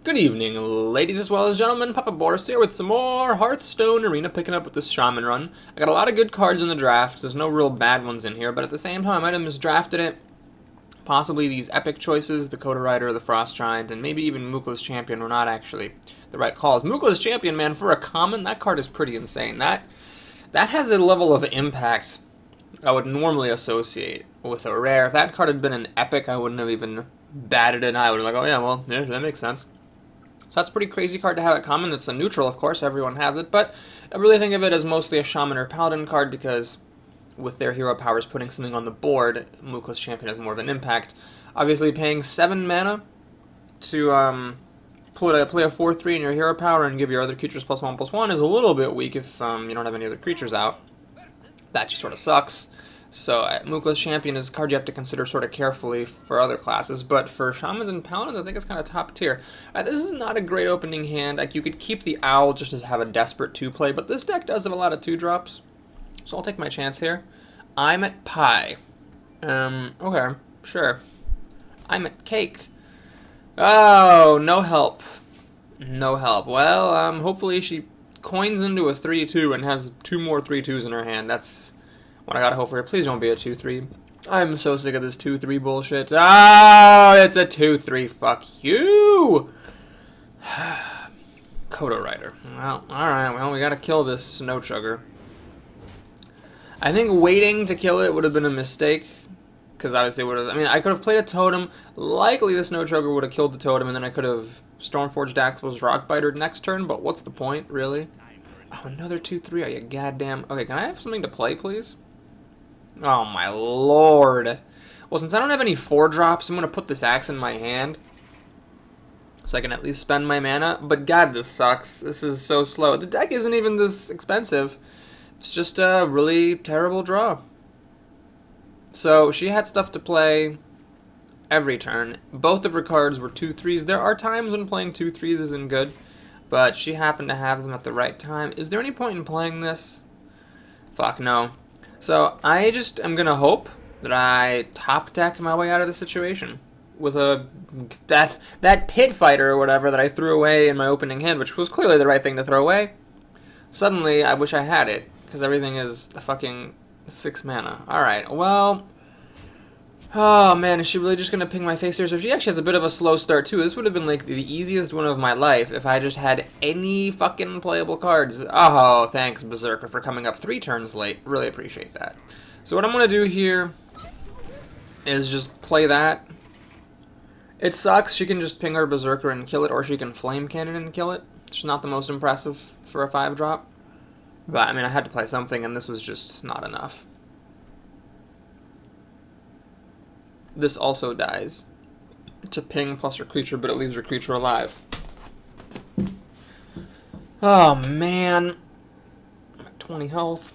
Good evening, ladies as well as gentlemen. Papa Boris here with some more Hearthstone Arena, picking up with this Shaman run. I got a lot of good cards in the draft. There's no real bad ones in here, but at the same time, I might have misdrafted it. Possibly these epic choices, the Coda Rider, the Frost Giant, and maybe even Mukla's Champion were not actually the right calls. Mukla's Champion, man, for a common, that card is pretty insane. That has a level of impact I would normally associate with a rare. If that card had been an epic, I wouldn't have even batted an eye. I would have been like, oh yeah, well, yeah, that makes sense. So that's a pretty crazy card to have at common. It's a neutral, of course, everyone has it, but I really think of it as mostly a Shaman or Paladin card because with their hero powers putting something on the board, Mukla's Champion has more of an impact. Obviously, paying 7 mana to play a 4/3 in your hero power and give your other creatures +1/+1 is a little bit weak if you don't have any other creatures out. That just sort of sucks. So Mukla's Champion is a card you have to consider sort of carefully for other classes, but for Shamans and Paladins, I think it's kind of top tier. This is not a great opening hand. Like, you could keep the Owl just to have a desperate 2-play, but this deck does have a lot of 2-drops, so I'll take my chance here. I'm at pie. Okay, sure. I'm at cake. Oh, no help. No help. Well, hopefully she coins into a 3-2 and has 2 more 3-2s in her hand. That's what I gotta hope for. Please don't be a 2-3. I'm so sick of this 2-3 bullshit. Oh, it's a 2-3. Fuck you! Coda Rider. Well, alright. Well, we gotta kill this Snow Chugger. I think waiting to kill it would have been a mistake. Because obviously it would have... I mean, I could have played a Totem. Likely the Snow Chugger would have killed the Totem, and then I could have Stormforged Axel's Rockbiter next turn, but what's the point, really? Oh, another 2-3. Are you goddamn... Okay, can I have something to play, please? Oh my lord. Well, since I don't have any 4-drops, I'm going to put this axe in my hand so I can at least spend my mana. But god, this sucks. This is so slow. The deck isn't even this expensive. It's just a really terrible draw. So she had stuff to play every turn. Both of her cards were 2-3s. There are times when playing 2-3s isn't good, but she happened to have them at the right time. Is there any point in playing this? Fuck no. So I just am gonna hope that I top deck my way out of the situation with that pit fighter or whatever that I threw away in my opening hand, which was clearly the right thing to throw away. Suddenly I wish I had it because everything is a fucking 6 mana. All right, well. Oh man, is she really just gonna ping my face here? So she actually has a bit of a slow start too. This would have been like the easiest one of my life if I just had any fucking playable cards. Oh, thanks Berserker for coming up 3 turns late. Really appreciate that. So what I'm gonna do here is just play that. It sucks. She can just ping her Berserker and kill it, or she can Flame Cannon and kill it. It's not the most impressive for a 5-drop. But I mean, I had to play something, and this was just not enough. This also dies to ping plus her creature, but it leaves her creature alive. Oh man, I'm at 20 health.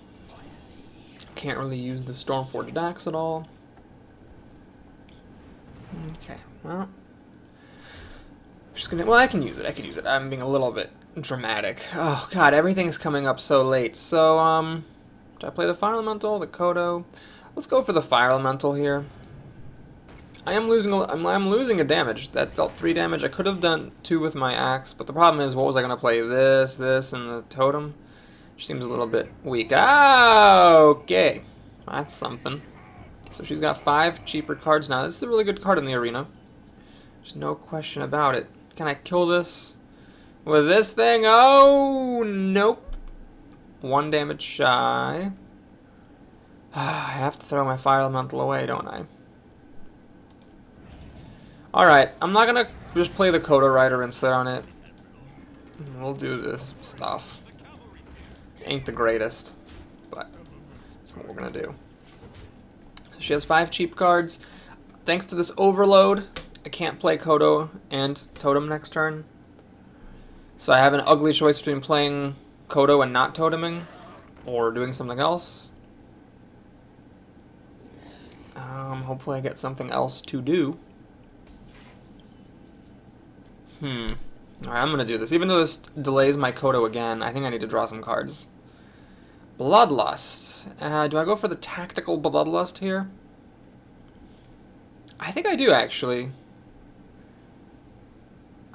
Can't really use the Stormforged Axe at all. Okay, well, just gonna. Well, I can use it. I can use it. I'm being a little bit dramatic. Oh god, everything's coming up so late. So do I play the Fire Elemental, the Kodo? Let's go for the Fire Elemental here. I am losing. I'm losing a damage. That dealt 3 damage. I could have done 2 with my axe, but the problem is, what was I gonna play? This, and the totem. Which seems a little bit weak. Okay, that's something. So she's got 5 cheaper cards now. This is a really good card in the arena. There's no question about it. Can I kill this with this thing? Oh nope. 1 damage shy. I have to throw my Fire Elemental away, don't I? Alright, I'm not gonna just play the Coda Rider and sit on it. We'll do this stuff. Ain't the greatest, but that's what we're gonna do. So she has 5 cheap cards. Thanks to this overload, I can't play Kodo and Totem next turn. So I have an ugly choice between playing Kodo and not toteming, or doing something else. Hopefully I get something else to do. Alright, I'm gonna do this. Even though this delays my Kodo again, I think I need to draw some cards. Bloodlust. Do I go for the tactical Bloodlust here? I think I do, actually.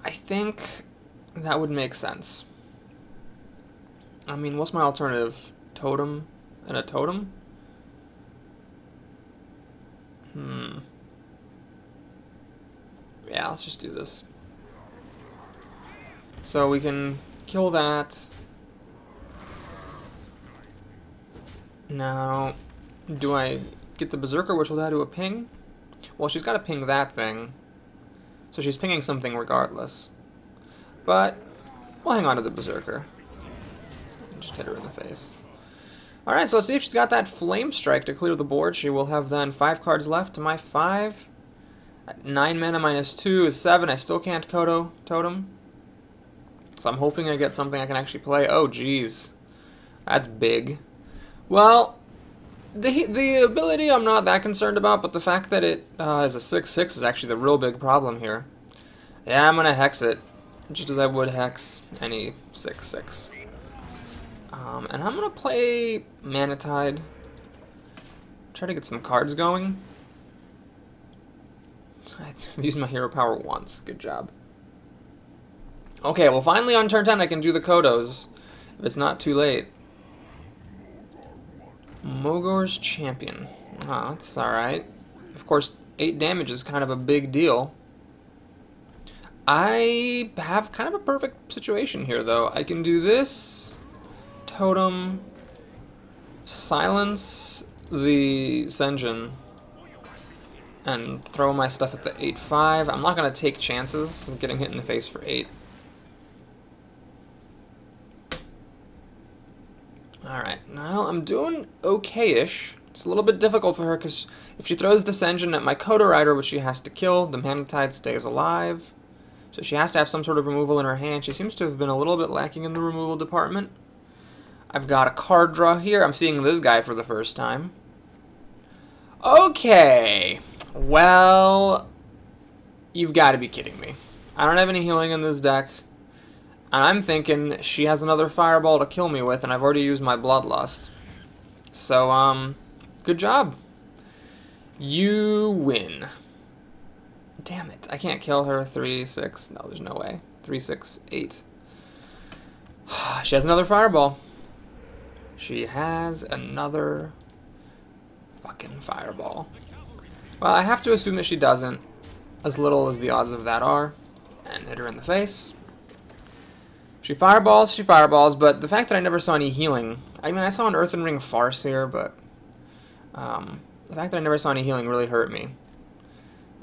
I think that would make sense. I mean, what's my alternative? Totem and a totem? Yeah, let's just do this. So we can kill that. Now, do I get the Berserker, which will add to a ping? Well, she's got to ping that thing. So she's pinging something regardless. But we'll hang on to the Berserker. Just hit her in the face. Alright, so let's see if she's got that Flame Strike to clear the board. She will have then 5 cards left to my 5. At 9 mana minus 2 is 7. I still can't Totem. So I'm hoping I get something I can actually play. Oh, jeez. That's big. Well, the ability I'm not that concerned about, but the fact that it is a 6/6 is actually the real big problem here. Yeah, I'm going to Hex it, just as I would Hex any 6/6. And I'm going to play Mana Tide. Try to get some cards going. I've used my hero power once. Good job. Okay, well finally on turn 10 I can do the Kodos, if it's not too late. Mogor's Champion. Oh, that's alright. Of course, 8 damage is kind of a big deal. I have kind of a perfect situation here, though. I can do this, Totem, silence the Senjin, and throw my stuff at the 8/5. I'm not going to take chances of getting hit in the face for 8. Alright, now I'm doing okay-ish. It's a little bit difficult for her because if she throws the Senjin at my Coda Rider, which she has to kill, the Mana Tide stays alive. So she has to have some sort of removal in her hand. She seems to have been a little bit lacking in the removal department. I've got a card draw here. I'm seeing this guy for the first time. Okay. Well, you've got to be kidding me. I don't have any healing in this deck. And I'm thinking she has another fireball to kill me with, and I've already used my Bloodlust. So, good job. You win. Damn it. I can't kill her. 3, 6. No, there's no way. 3, 6, 8. She has another fireball. She has another fucking fireball. Well, I have to assume that she doesn't, as little as the odds of that are, and hit her in the face. She fireballs, but the fact that I never saw any healing, I mean, I saw an Earthen Ring Farce here, but the fact that I never saw any healing really hurt me.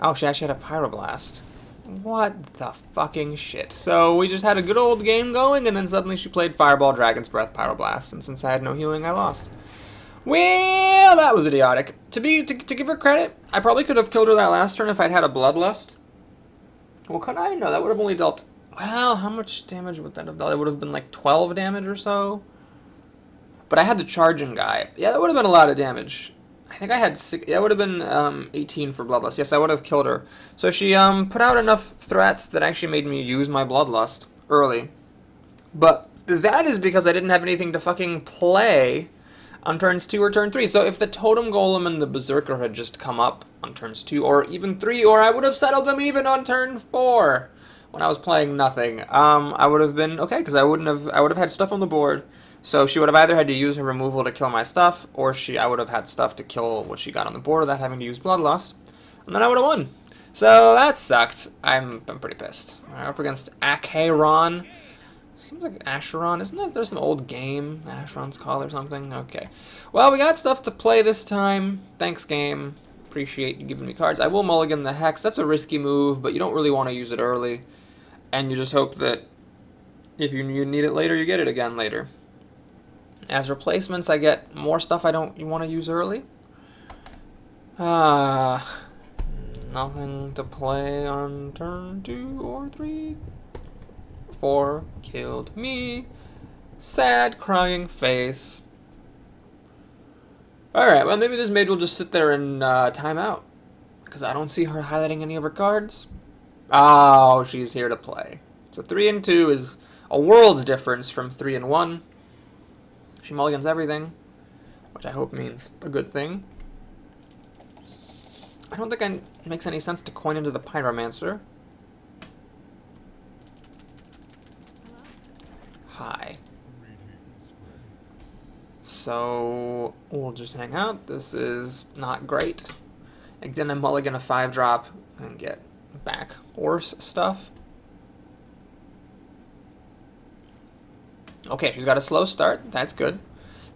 Oh, she actually had a Pyroblast. What the fucking shit. So we just had a good old game going, and then suddenly she played Fireball, Dragon's Breath, Pyroblast, and since I had no healing, I lost. Well, that was idiotic. To give her credit, I probably could have killed her that last turn if I'd had a Bloodlust. Well, could I? No, that would have only dealt... Well, how much damage would that have dealt? It would have been like 12 damage or so. But I had the charging guy. Yeah, that would have been a lot of damage. I think I had 6... Yeah, it would have been 18 for Bloodlust. Yes, I would have killed her. So she put out enough threats that actually made me use my Bloodlust early. But that is because I didn't have anything to fucking play on turns 2 or turn 3. So if the Totem Golem and the Berserker had just come up on turns 2 or even 3, or I would have settled them even on turn 4 when I was playing nothing, I would have been okay because I would have had stuff on the board. So she would have either had to use her removal to kill my stuff, or I would have had stuff to kill what she got on the board without having to use Bloodlust, and then I would have won. So that sucked. I'm pretty pissed. Right, up against Acheron. Seems like Acheron. Isn't that there's some old game Acheron's Call or something? Okay. Well, we got stuff to play this time. Thanks, game. Appreciate you giving me cards. I will mulligan the Hex. That's a risky move, but you don't really want to use it early. And you just hope that if you need it later, you get it again later. As replacements, I get more stuff I don't want to use early. Nothing to play on turn 2 or 3. 4 killed me. Sad crying face. Alright, well maybe this mage will just sit there and time out. Because I don't see her highlighting any of her cards. Oh, she's here to play. So 3 and 2 is a world's difference from 3 and 1. She mulligans everything, which I hope means a good thing. I don't think it makes any sense to coin into the Pyromancer. high. So we'll just hang out. This is not great. Again, I'm mulligan a 5-drop and get back horse stuff. Okay, she's got a slow start. That's good.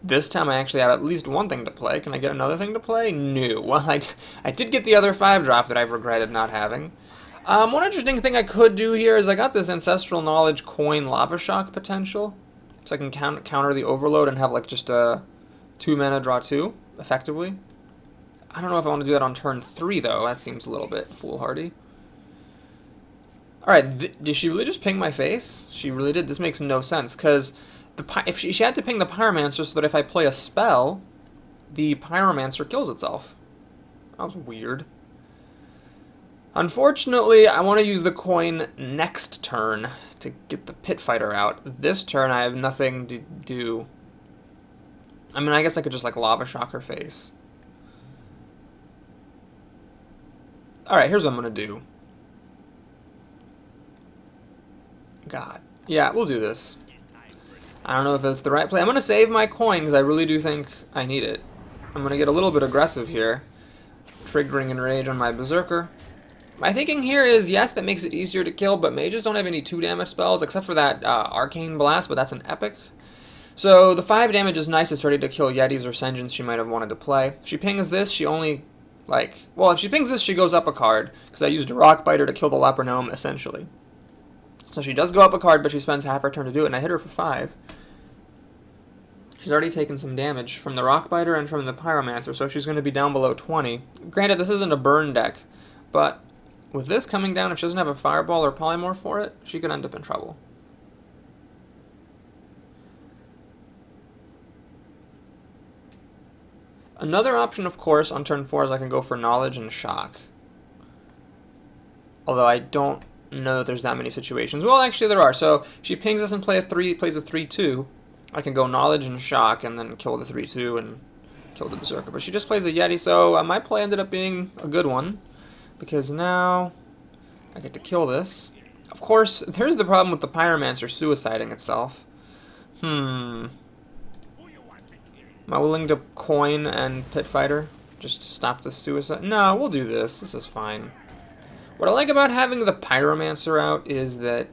This time I actually have at least one thing to play. Can I get another thing to play? No. Well, I did get the other 5-drop that I've regretted not having. One interesting thing I could do here is I got this Ancestral Knowledge coin Lava Shock potential. So I can counter the Overload and have like just a 2-mana draw 2, effectively. I don't know if I want to do that on turn 3, though. That seems a little bit foolhardy. Alright, did she really just ping my face? She really did. This makes no sense, because if she had to ping the Pyromancer so that if I play a spell, the Pyromancer kills itself. That was weird. Unfortunately, I want to use the coin next turn to get the Pit Fighter out. This turn, I have nothing to do. I mean, I guess I could just, like, Lava Shock her face. Alright, here's what I'm going to do. God. Yeah, we'll do this. I don't know if it's the right play. I'm going to save my coin because I really do think I need it. I'm going to get a little bit aggressive here. Triggering Enrage on my Berserker. My thinking here is, yes, that makes it easier to kill, but mages don't have any 2-damage spells except for that Arcane Blast, but that's an epic. So the 5 damage is nice. It's ready to kill Yetis or Senjins she might have wanted to play. If she pings this, she only, like... Well, if she pings this, she goes up a card, because I used a Rock Biter to kill the Leper Gnome, essentially. So she does go up a card, but she spends half her turn to do it, and I hit her for 5. She's already taken some damage from the Rock Biter and from the Pyromancer, so she's going to be down below 20. Granted, this isn't a burn deck, but with this coming down, if she doesn't have a Fireball or Polymorph for it, she could end up in trouble. Another option, of course, on turn 4 is I can go for Knowledge and Shock. Although I don't know that there's that many situations. Well, actually there are. So she pings us and plays a 3/2. I can go Knowledge and Shock and then kill the 3/2 and kill the Berserker. But she just plays a Yeti, so my play ended up being a good one. Because now I get to kill this. Of course, there's the problem with the Pyromancer suiciding itself. Am I willing to coin and Pit Fighter? Just to stop the suicide? No, we'll do this. This is fine. What I like about having the Pyromancer out is that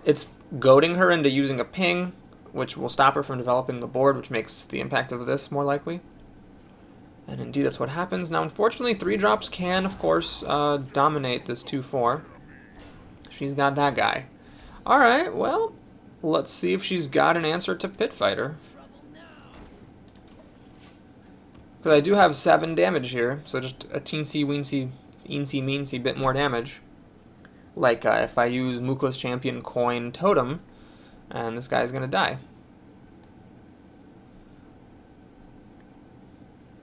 it's goading her into using a ping, which will stop her from developing the board, which makes the impact of this more likely. And indeed, that's what happens. Now, unfortunately, 3-drops can, of course, dominate this 2/4. She's got that guy. Alright, well, let's see if she's got an answer to Pit Fighter. Because I do have 7 damage here, so just a teensy-weensy, eensy-meensy bit more damage. Like if I use Mookless Champion Coin Totem, and this guy's going to die.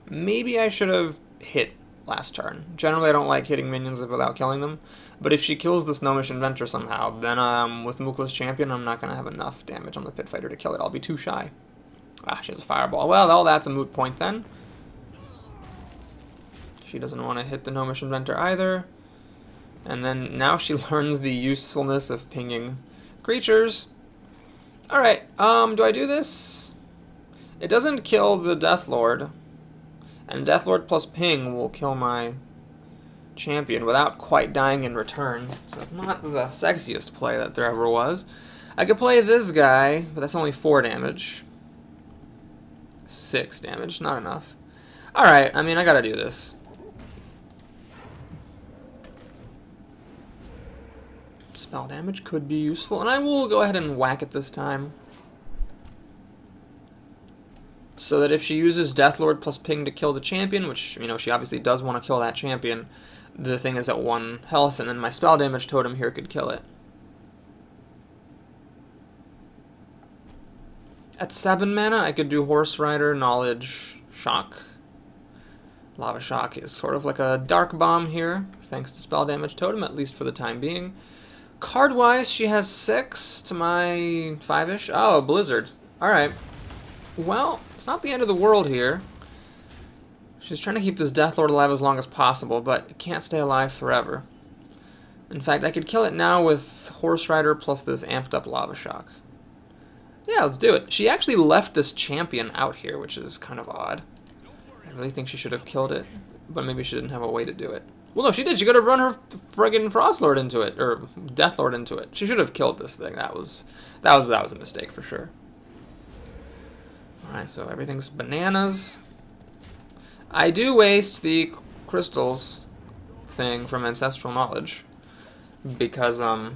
Maybe I should have hit last turn. Generally, I don't like hitting minions without killing them. But if she kills this Gnomish Inventor somehow, then with Mookless Champion, I'm not going to have enough damage on the Pit Fighter to kill it. I'll be too shy. Ah, she has a Fireball. Well, that's a moot point then. She doesn't want to hit the Gnomish Inventor either. And then now she learns the usefulness of pinging creatures. Alright, do I do this? It doesn't kill the Deathlord. And Deathlord plus ping will kill my champion without quite dying in return. So it's not the sexiest play that there ever was. I could play this guy, but that's only 4 damage. 6 damage, not enough. Alright, I mean, I gotta do this. Spell damage could be useful, and I will go ahead and whack it this time. So that if she uses Deathlord plus ping to kill the champion, which, you know, she obviously does want to kill that champion, the thing is at 1 health, and then my spell damage totem here could kill it. At 7 mana, I could do Horse Rider, Knowledge, Shock. Lava Shock is sort of like a Dark Bomb here, thanks to spell damage totem, at least for the time being. Card-wise, she has 6 to my 5-ish. Oh, Blizzard. Alright. Well, it's not the end of the world here. She's trying to keep this Deathlord alive as long as possible, but it can't stay alive forever. In fact, I could kill it now with Horse Rider plus this amped up Lava Shock. Yeah, let's do it. She actually left this champion out here, which is kind of odd. I really think she should have killed it, but maybe she didn't have a way to do it. Well, no, she did. She could have run her friggin' Frostlord into it, or Deathlord into it. She should have killed this thing. That was a mistake for sure. All right, so everything's bananas. I do waste the crystals thing from Ancestral Knowledge because I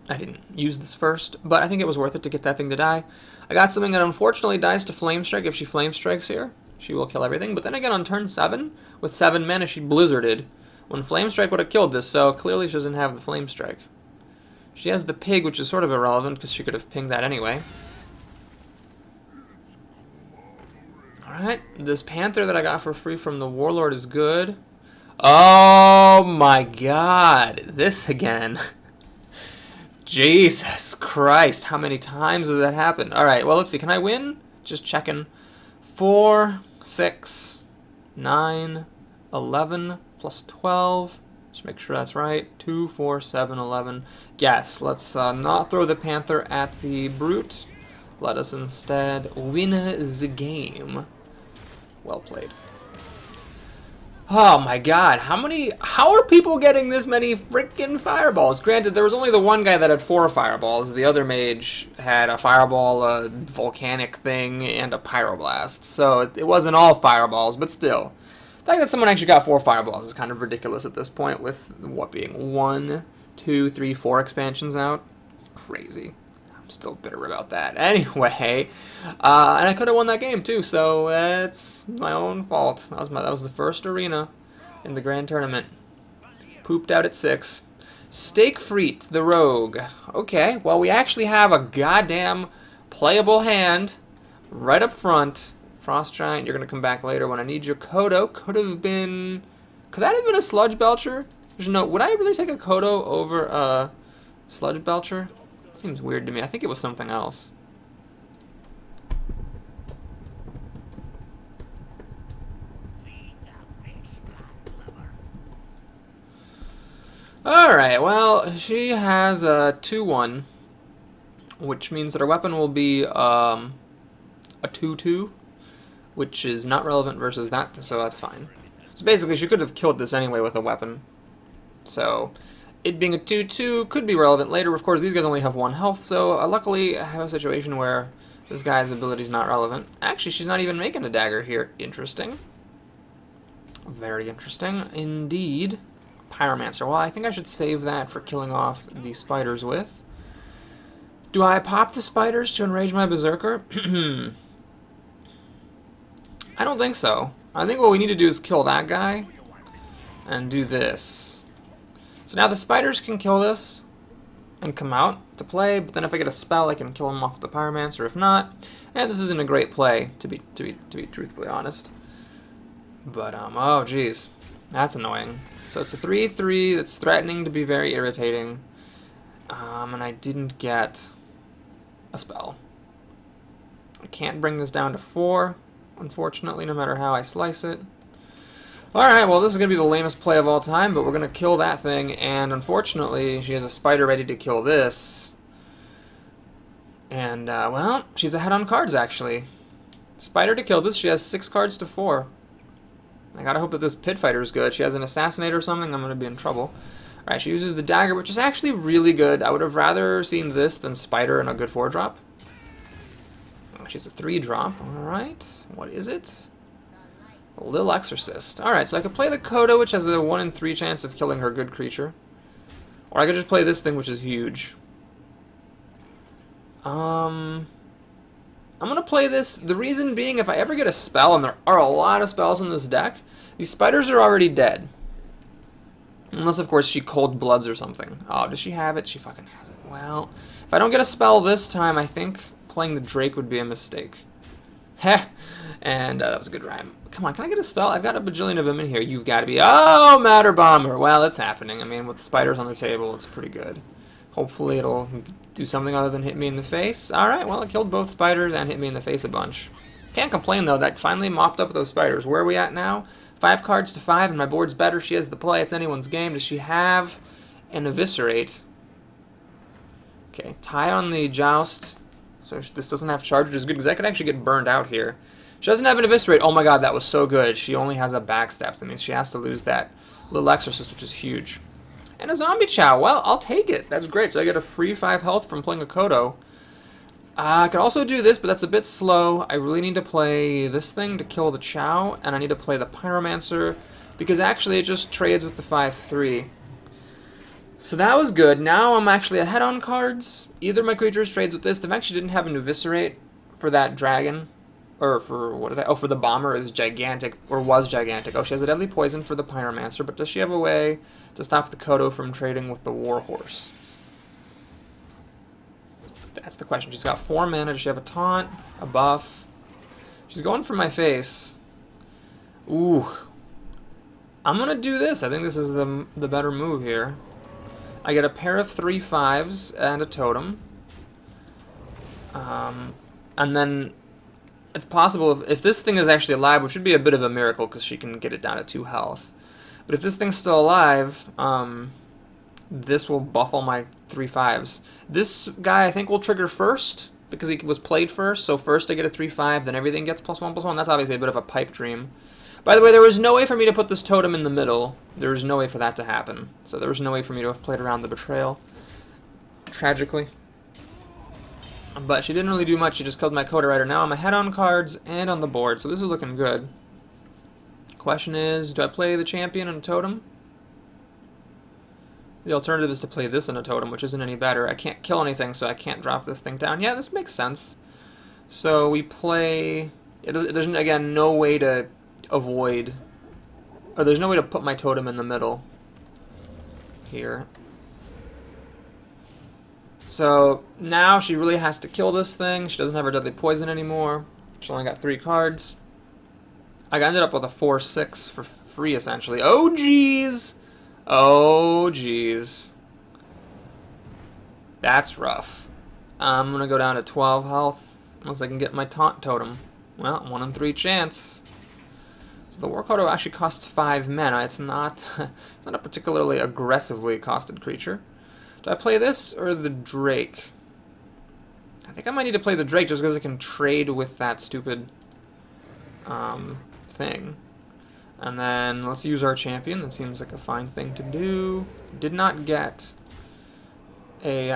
didn't use this first, but I think it was worth it to get that thing to die. I got something that unfortunately dies to Flame Strike. If she Flame Strikes here, she will kill everything. But then again, on turn 7, with 7 mana, she Blizzarded. When Flame Strike would have killed this, so clearly she doesn't have the Flame Strike. She has the Pig, which is sort of irrelevant because she could have pinged that anyway. Alright, this Panther that I got for free from the Warlord is good. Oh my god, this again. Jesus Christ, how many times has that happened? Alright, well, let's see. Can I win? Just checking. 4, 6, 9, 11, plus 12. Just make sure that's right. 2, 4, 7, 11. Yes, let's not throw the Panther at the Brute. Let us instead win the game. Well played. Oh my god, how are people getting this many freaking fireballs? Granted, there was only the one guy that had 4 fireballs. The other mage had a fireball, a volcanic thing, and a pyroblast. So it wasn't all fireballs, but still. The fact that someone actually got 4 fireballs is kind of ridiculous at this point with, what, being 1, 2, 3, 4 expansions out? Crazy. I'm still bitter about that. Anyway, and I could have won that game too, so it's my own fault. That was the first arena in the grand tournament. Pooped out at 6. Stake Freet, the Rogue. Okay, well, we actually have a goddamn playable hand right up front. Frost Giant, you're going to come back later when I need your Kodo. Could that have been a Sludge Belcher? No, would I really take a Kodo over a Sludge Belcher? Seems weird to me. I think it was something else. Alright, well, she has a 2-1, which means that her weapon will be a 2-2, which is not relevant versus that, so that's fine. So basically, she could have killed this anyway with a weapon. So it being a 2-2 could be relevant later. Of course, these guys only have 1 health, so luckily I have a situation where this guy's ability is not relevant. Actually, she's not even making a dagger here. Interesting. Very interesting indeed. Pyromancer. Well, I think I should save that for killing off the spiders with. Do I pop the spiders to enrage my Berserker? I don't think so. I think what we need to do is kill that guy and do this. So now the spiders can kill this and come out to play, but then if I get a spell, I can kill him off with the Pyromancer. If not, and this isn't a great play, to be truthfully honest. But oh geez, that's annoying. So it's a 3/3 that's threatening to be very irritating, and I didn't get a spell. I can't bring this down to 4, unfortunately, no matter how I slice it. Alright, well, this is going to be the lamest play of all time, but we're going to kill that thing, and unfortunately, she has a spider ready to kill this. And, well, she's ahead on cards, actually. Spider to kill this, she has 6 cards to 4. I gotta hope that this Pit Fighter is good. She has an Assassinate or something, I'm going to be in trouble. Alright, she uses the Dagger, which is actually really good. I would have rather seen this than Spider and a good 4-drop. She's a 3-drop, alright. What is it? A Lil Exorcist. Alright, so I could play the Kodo, which has a 1 in 3 chance of killing her good creature. Or I could just play this thing, which is huge. I'm gonna play this. The reason being, if I ever get a spell, and there are a lot of spells in this deck, these spiders are already dead. Unless, of course, she cold bloods or something. Oh, does she have it? She fucking has it. Well, if I don't get a spell this time, I think playing the Drake would be a mistake. Heh! And that was a good rhyme. Come on, can I get a spell? I've got a bajillion of them in here. You've got to be... Oh, Matter Bomber! Well, it's happening. I mean, with spiders on the table, it's pretty good. Hopefully it'll do something other than hit me in the face. Alright, well, it killed both spiders and hit me in the face a bunch. Can't complain, though. That finally mopped up those spiders. Where are we at now? 5 cards to 5, and my board's better. She has the play. It's anyone's game. Does she have an Eviscerate? Okay, tie on the Joust. So this doesn't have charge, which is good, because I could actually get burned out here. She doesn't have an Eviscerate. Oh my god, that was so good. She only has a backstab. That means she has to lose that little Exorcist, which is huge. And a Zombie Chow. Well, I'll take it. That's great. So I get a free 5 health from playing a Kodo. I could also do this, but that's a bit slow. I really need to play this thing to kill the Chow, and I need to play the Pyromancer, because actually it just trades with the 5/3. So that was good. Now I'm actually ahead on cards. Either my creatures trades with this. They actually didn't have an Eviscerate for that dragon. Or for, what did I... Oh, for the Bomber is gigantic, or was gigantic. Oh, she has a Deadly Poison for the Pyromancer, but does she have a way to stop the Kodo from trading with the Warhorse? That's the question. She's got 4 mana. Does she have a taunt? A buff? She's going for my face. Ooh. I'm going to do this. I think this is the better move here. I get a pair of 3/5s and a totem. And then it's possible if this thing is actually alive, which would be a bit of a miracle because she can get it down to 2 health. But if this thing's still alive, this will buff all my 3/5s. This guy I think will trigger first because he was played first. So first I get a 3/5, then everything gets +1/+1. That's obviously a bit of a pipe dream. By the way, there was no way for me to put this totem in the middle. There was no way for that to happen. So there was no way for me to have played around the betrayal. Tragically. But she didn't really do much. She just killed my Coda Rider. Now I'm ahead on cards and on the board. So this is looking good. Question is, do I play the champion and a totem? The alternative is to play this in a totem, which isn't any better. I can't kill anything, so I can't drop this thing down. Yeah, this makes sense. So we play... There's, again, no way to avoid... Or there's no way to put my totem in the middle. Here. So now she really has to kill this thing. She doesn't have her Deadly Poison anymore. She only got 3 cards. I ended up with a 4/6 for free, essentially. Oh, jeez! Oh, jeez. That's rough. I'm going to go down to 12 health unless I can get my Taunt Totem. Well, 1 in 3 chance. So the War Kodo actually costs 5 mana. It's not a particularly aggressively costed creature. Do I play this or the Drake? I think I might need to play the Drake just because I can trade with that stupid thing. And then let's use our champion. That seems like a fine thing to do. Did not get a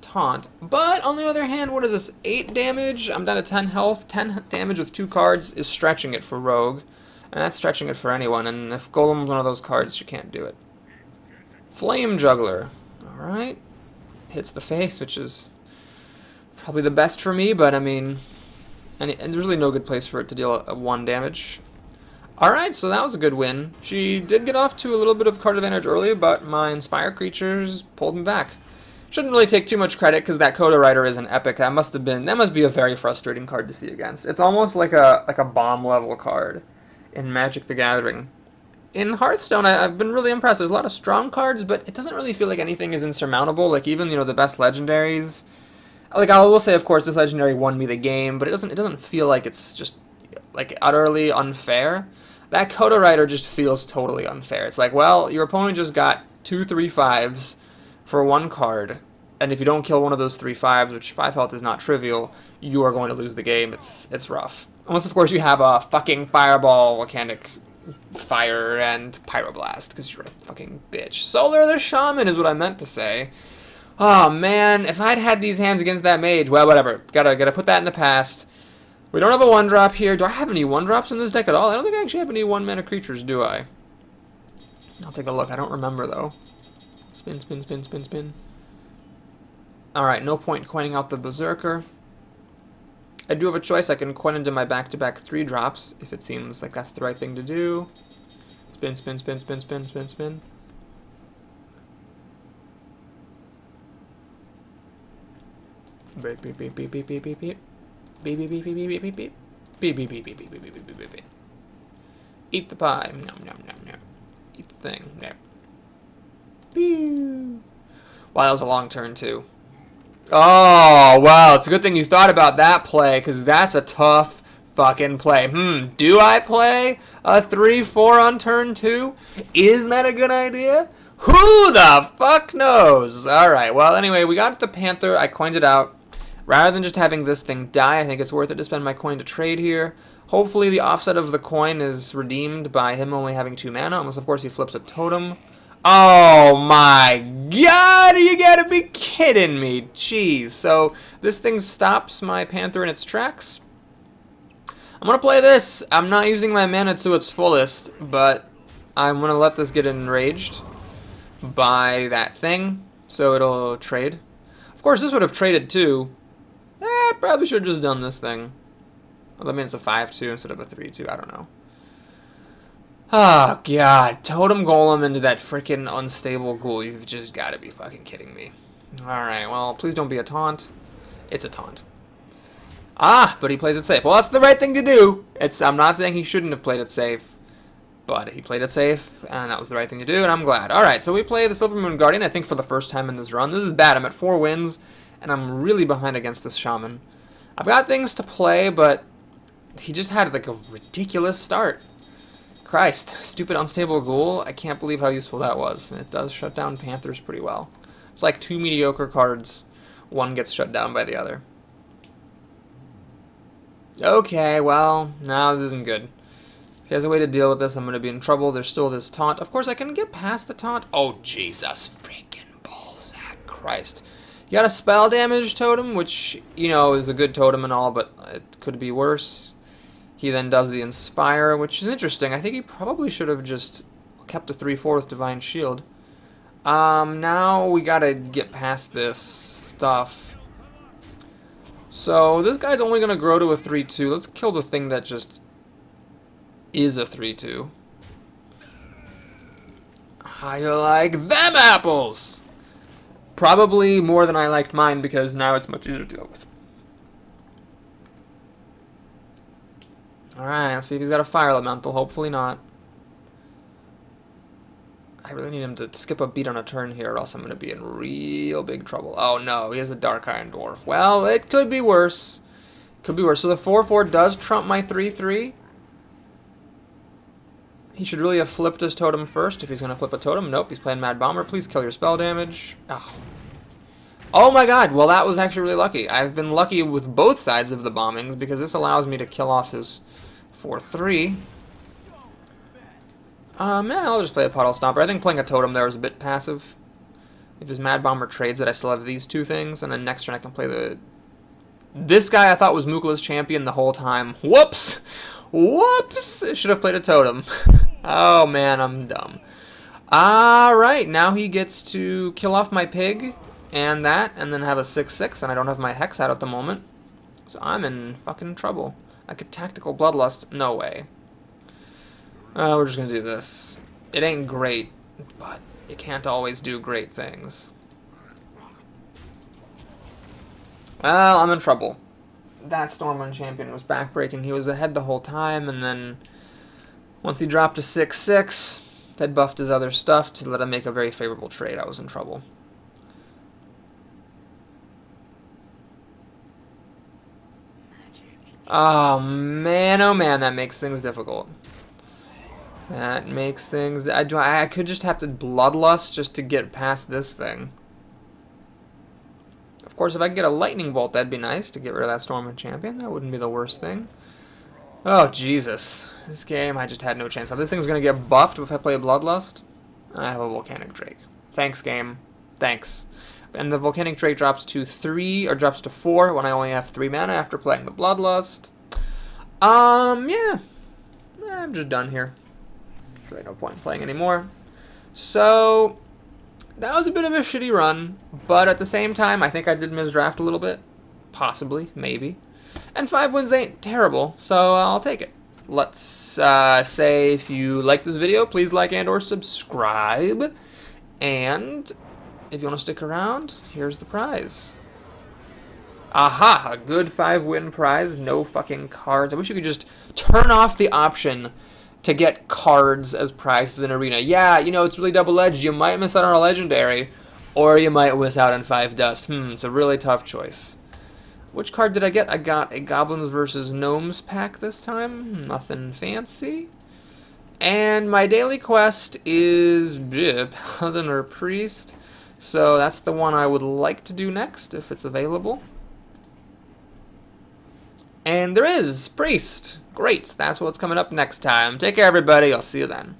taunt. But on the other hand, what is this? 8 damage? I'm down to 10 health. 10 damage with 2 cards is stretching it for Rogue. And that's stretching it for anyone. And if Golem's one of those cards, you can't do it. Flame Juggler. Alright. Hits the face, which is probably the best for me, but I mean... And there's really no good place for it to deal 1 damage. Alright, so that was a good win. She did get off to a little bit of card advantage early, but my Inspire creatures pulled me back. Shouldn't really take too much credit, because that Coda Rider is an epic. That must be a very frustrating card to see against. It's almost like a bomb level card in Magic the Gathering. In Hearthstone, I've been really impressed. There's a lot of strong cards, but it doesn't really feel like anything is insurmountable. Like, even, you know, the best legendaries. Like, I will say, of course, this legendary won me the game, but it doesn't feel like it's just, like, utterly unfair. That Coda Rider just feels totally unfair. It's like, well, your opponent just got 2 3/5s for 1 card, and if you don't kill one of those 3/5s, which 5 health is not trivial, you are going to lose the game. It's rough. Unless, of course, you have a fucking Fireball, Volcanic Fire, and Pyroblast, because you're a fucking bitch. Solar the Shaman is what I meant to say. Oh, man, if I'd had these hands against that mage, well, whatever. Gotta put that in the past. We don't have a 1-drop here. Do I have any 1-drops in this deck at all? I don't think I actually have any 1-mana creatures, do I? I'll take a look. I don't remember, though. Spin, spin, spin, spin, spin. Alright, no point coining out the Berserker. I do have a choice. I can coin into my back-to-back 3-drops, if it seems like that's the right thing to do. Spin, spin, spin, spin, spin, spin, spin. Beep, beep, beep, beep, beep, beep, beep, beep. Beep, beep, beep, beep, beep, beep, beep, beep. Beep, beep, beep, beep, beep, beep, beep, beep, beep, beep. Eat the pie. Nom, nom, nom, nom. Eat the thing. There. Wow, that was a long turn, too. Oh, wow. It's a good thing you thought about that play, because that's a tough fucking play. Do I play a 3/4 on turn 2? Isn't that a good idea? Who the fuck knows? Alright, well, anyway, we got the Panther. I coined it out. Rather than just having this thing die, I think it's worth it to spend my coin to trade here. Hopefully the offset of the coin is redeemed by him only having 2 mana, unless of course he flips a totem. Oh my god, you gotta be kidding me. Jeez. So this thing stops my Panther in its tracks. I'm gonna play this. I'm not using my mana to its fullest, but I'm gonna let this get enraged by that thing, so it'll trade. Of course, this would have traded too. Probably should have just done this thing. Well, that means it's a 5-2 instead of a 3-2. I don't know. Oh, God. Totem Golem into that freaking unstable ghoul. You've just got to be fucking kidding me. Alright, well, please don't be a taunt. It's a taunt. Ah, but he plays it safe. Well, that's the right thing to do. I'm not saying he shouldn't have played it safe, but he played it safe, and that was the right thing to do, and I'm glad. Alright, so we play the Silvermoon Guardian, I think, for the first time in this run. This is bad. I'm at 4 wins, and I'm really behind against this Shaman. I've got things to play, but he just had, like, a ridiculous start. Christ, stupid unstable ghoul. I can't believe how useful that was. And it does shut down Panthers pretty well. It's like 2 mediocre cards. One gets shut down by the other. Okay, well, no, this isn't good. If he has a way to deal with this, I'm going to be in trouble. There's still this taunt. Of course, I can get past the taunt. Oh, Jesus freaking ballsack. Christ. You got a spell damage totem, which, you know, is a good totem and all, but it could be worse. He then does the Inspire, which is interesting. I think he probably should have just kept the 3/4 with Divine Shield. Now we gotta get past this stuff. So this guy's only gonna grow to a 3/2. Let's kill the thing that just is a 3/2. How you like them apples? Probably more than I liked mine, because now it's much easier to deal with. Alright, let's see if he's got a Fire Elemental. Hopefully not. I really need him to skip a beat on a turn here, or else I'm going to be in real big trouble. Oh no, he has a Dark Iron Dwarf. Well, it could be worse. Could be worse. So the 4/4 does trump my 3/3. He should really have flipped his totem first if he's going to flip a totem. Nope, he's playing Mad Bomber. Please kill your spell damage. Oh my god, well that was actually really lucky. I've been lucky with both sides of the bombings because this allows me to kill off his 4/3. Yeah, I'll just play a Puddle Stomper. I think playing a totem there is a bit passive. If his Mad Bomber trades it, I still have these 2 things, and then next turn I can play the... This guy I thought was Mookala's champion the whole time. Whoops! Whoops! Should have played a totem. Oh man, I'm dumb. Alright, now he gets to kill off my pig and that, and then have a 6/6, and I don't have my Hex out at the moment. So I'm in fucking trouble. I could Tactical Bloodlust. No way. We're just gonna do this. It ain't great, but you can't always do great things. Well, I'm in trouble. That Stormwind champion was backbreaking. He was ahead the whole time, and then once he dropped to 6/6, that buffed his other stuff to let him make a very favorable trade. I was in trouble. Oh man, that makes things difficult. That makes things... I could just have to Bloodlust just to get past this thing. Of course, if I could get a Lightning Bolt, that'd be nice to get rid of that Stormwind champion. That wouldn't be the worst thing. Oh, Jesus. This game, I just had no chance. If this thing's going to get buffed if I play a Bloodlust, I have a Volcanic Drake. Thanks, game. Thanks. And the Volcanic Drake drops to 3, or drops to 4 when I only have 3 mana after playing the Bloodlust. Yeah. I'm just done here. There's no point in playing anymore. So, that was a bit of a shitty run, but at the same time, I think I did misdraft a little bit. Possibly, maybe. And 5 wins ain't terrible, so I'll take it. Let's say if you like this video, please like and or subscribe. And if you want to stick around, here's the prize. Aha! A good 5-win prize, no fucking cards. I wish you could just turn off the option to get cards as prizes in Arena. Yeah, you know, it's really double-edged. You might miss out on a Legendary, or you might miss out on 5 Dust. It's a really tough choice. Which card did I get? I got a Goblins vs. Gnomes pack this time. Nothing fancy. And my daily quest is Paladin or Priest. So that's the one I would like to do next, if it's available. And there is Priest. Great. That's what's coming up next time. Take care, everybody. I'll see you then.